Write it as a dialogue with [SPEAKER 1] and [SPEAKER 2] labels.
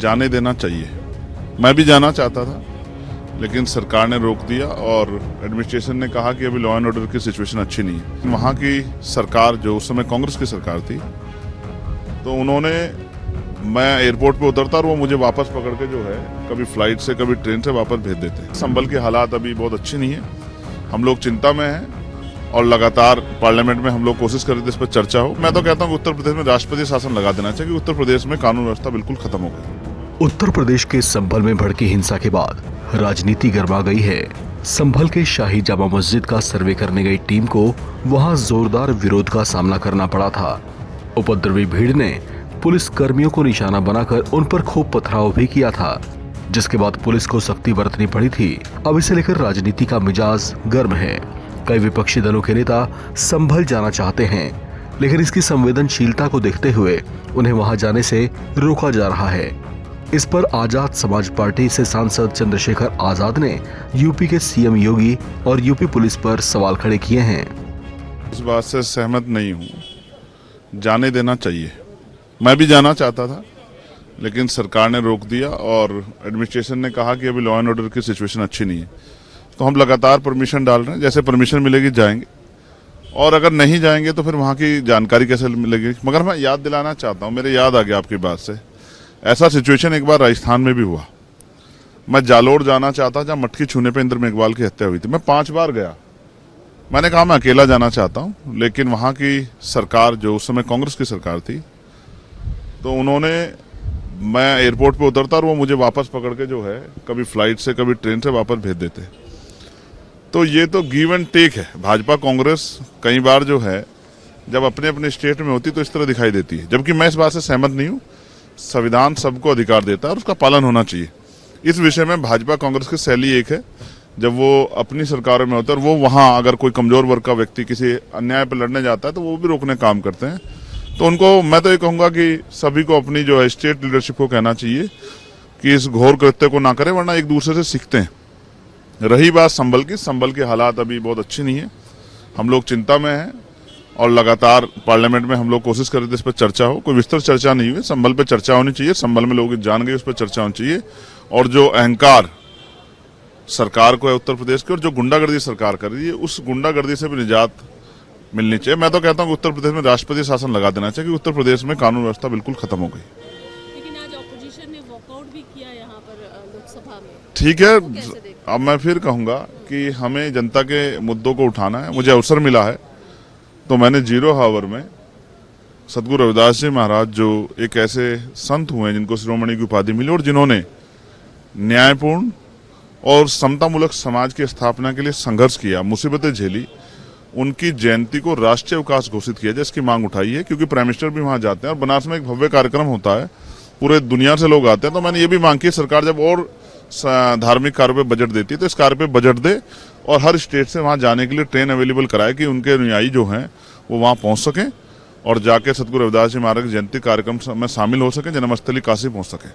[SPEAKER 1] जाने देना चाहिए। मैं भी जाना चाहता था, लेकिन सरकार ने रोक दिया और एडमिनिस्ट्रेशन ने कहा कि अभी लॉ एंड ऑर्डर की सिचुएशन अच्छी नहीं है। वहाँ की सरकार, जो उस समय कांग्रेस की सरकार थी, तो उन्होंने, मैं एयरपोर्ट पे उतरता और वो मुझे वापस पकड़ के जो है कभी फ्लाइट से कभी ट्रेन से वापस भेज देते हैं। संभल के हालात अभी बहुत अच्छे नहीं है, हम लोग चिंता में हैं और लगातार पार्लियामेंट में हम लोग कोशिश कर रहे थे इस पर चर्चा हो। मैं तो कहता हूँ कि उत्तर प्रदेश में राष्ट्रपति शासन लगा देना चाहिए, क्योंकि उत्तर प्रदेश में कानून व्यवस्था बिल्कुल खत्म हो गई।
[SPEAKER 2] उत्तर प्रदेश के संभल में भड़की हिंसा के बाद राजनीति गर्मा गई है। संभल के शाही जामा मस्जिद का सर्वे करने गई टीम को वहां जोरदार विरोध का सामना करना पड़ा था। उपद्रवी भीड़ ने पुलिस कर्मियों को निशाना बनाकर उन पर खूब पथराव भी किया था, जिसके बाद पुलिस को सख्ती बरतनी पड़ी थी। अब इसे लेकर राजनीति का मिजाज गर्म है। कई विपक्षी दलों के नेता संभल जाना चाहते हैं, लेकिन इसकी संवेदनशीलता को देखते हुए उन्हें वहां जाने से रोका जा रहा है। इस पर आजाद समाज पार्टी से सांसद चंद्रशेखर आजाद ने यूपी के सीएम योगी और यूपी पुलिस पर सवाल खड़े किए हैं।
[SPEAKER 1] इस बात से सहमत नहीं हूँ, जाने देना चाहिए। मैं भी जाना चाहता था, लेकिन सरकार ने रोक दिया और एडमिनिस्ट्रेशन ने कहा कि अभी लॉ एंड ऑर्डर की सिचुएशन अच्छी नहीं है। तो हम लगातार परमिशन डाल रहे हैं, जैसे परमिशन मिलेगी जाएंगे, और अगर नहीं जाएंगे तो फिर वहाँ की जानकारी कैसे मिलेगी। मगर मैं याद दिलाना चाहता हूँ, मेरे याद आ गया आपकी बात से, ऐसा सिचुएशन एक बार राजस्थान में भी हुआ। मैं जालोर जाना चाहता, जहाँ मटकी छूने पे इंद्र मेघवाल की हत्या हुई थी। मैं 5 बार गया, मैंने कहा मैं अकेला जाना चाहता हूँ, लेकिन वहाँ की सरकार, जो उस समय कांग्रेस की सरकार थी, तो उन्होंने, मैं एयरपोर्ट पे उतरता और वो मुझे वापस पकड़ के जो है कभी फ्लाइट से कभी ट्रेन से वापस भेज देते। तो ये तो गिव एंड टेक है। भाजपा कांग्रेस कई बार जो है जब अपने अपने स्टेट में होती तो इस तरह दिखाई देती है, जबकि मैं इस बात से सहमत नहीं हूँ। संविधान सबको अधिकार देता है और उसका पालन होना चाहिए। इस विषय में भाजपा कांग्रेस की शैली एक है, जब वो अपनी सरकारों में होता है और वो वहाँ अगर कोई कमजोर वर्ग का व्यक्ति किसी अन्याय पर लड़ने जाता है तो वो भी रोकने का काम करते हैं। तो उनको, मैं तो ये कहूँगा कि सभी को अपनी जो है स्टेट लीडरशिप को कहना चाहिए कि इस घोर कृत्य को ना करें, वरना एक दूसरे से सीखते हैं। रही बात संभल की, संभल के हालात अभी बहुत अच्छे नहीं है, हम लोग चिंता में हैं और लगातार पार्लियामेंट में हम लोग कोशिश कर रहे थे इस पर चर्चा हो। कोई विस्तृत चर्चा नहीं हुई, संभल पे चर्चा होनी चाहिए, संभल में लोग जान गए, उस पर चर्चा होनी चाहिए। और जो अहंकार सरकार को है उत्तर प्रदेश की, और जो गुंडागर्दी सरकार कर रही है, उस गुंडागर्दी से भी निजात मिलनी चाहिए। मैं तो कहता हूँ कि उत्तर प्रदेश में राष्ट्रपति शासन लगा देना चाहिए, क्योंकि उत्तर प्रदेश में कानून व्यवस्था बिल्कुल खत्म हो गई।
[SPEAKER 3] लेकिन आज ऑपोजिशन ने वॉकआउट भी किया यहाँ पर लोकसभा में।
[SPEAKER 1] ठीक है, अब मैं फिर कहूंगा कि हमें जनता के मुद्दों को उठाना है। मुझे अवसर मिला है तो मैंने 0 हावर में सदगुरु रविदास जी महाराज, जो एक ऐसे संत हुए जिनको शिरोमणि की उपाधि मिली और जिन्होंने न्यायपूर्ण और समतामूलक समाज की स्थापना के लिए संघर्ष किया, मुसीबतें झेली, उनकी जयंती को राष्ट्रीय अवकाश घोषित किया जाए, इसकी मांग उठाई है। क्योंकि प्राइम मिनिस्टर भी वहां जाते हैं और बनारस में एक भव्य कार्यक्रम होता है, पूरे दुनिया से लोग आते हैं। तो मैंने ये भी मांग की, सरकार जब और धार्मिक कार्य पे बजट देती है तो इस कार्य पे बजट दे और हर स्टेट से वहां जाने के लिए ट्रेन अवेलेबल कराए कि उनके अनुयायी जो हैं वो वहां पहुंच सकें और जाके सदगुरु रविदास जी महाराज जयंती कार्यक्रम में शामिल हो सकें, जन्मस्थली काशी पहुंच सकें।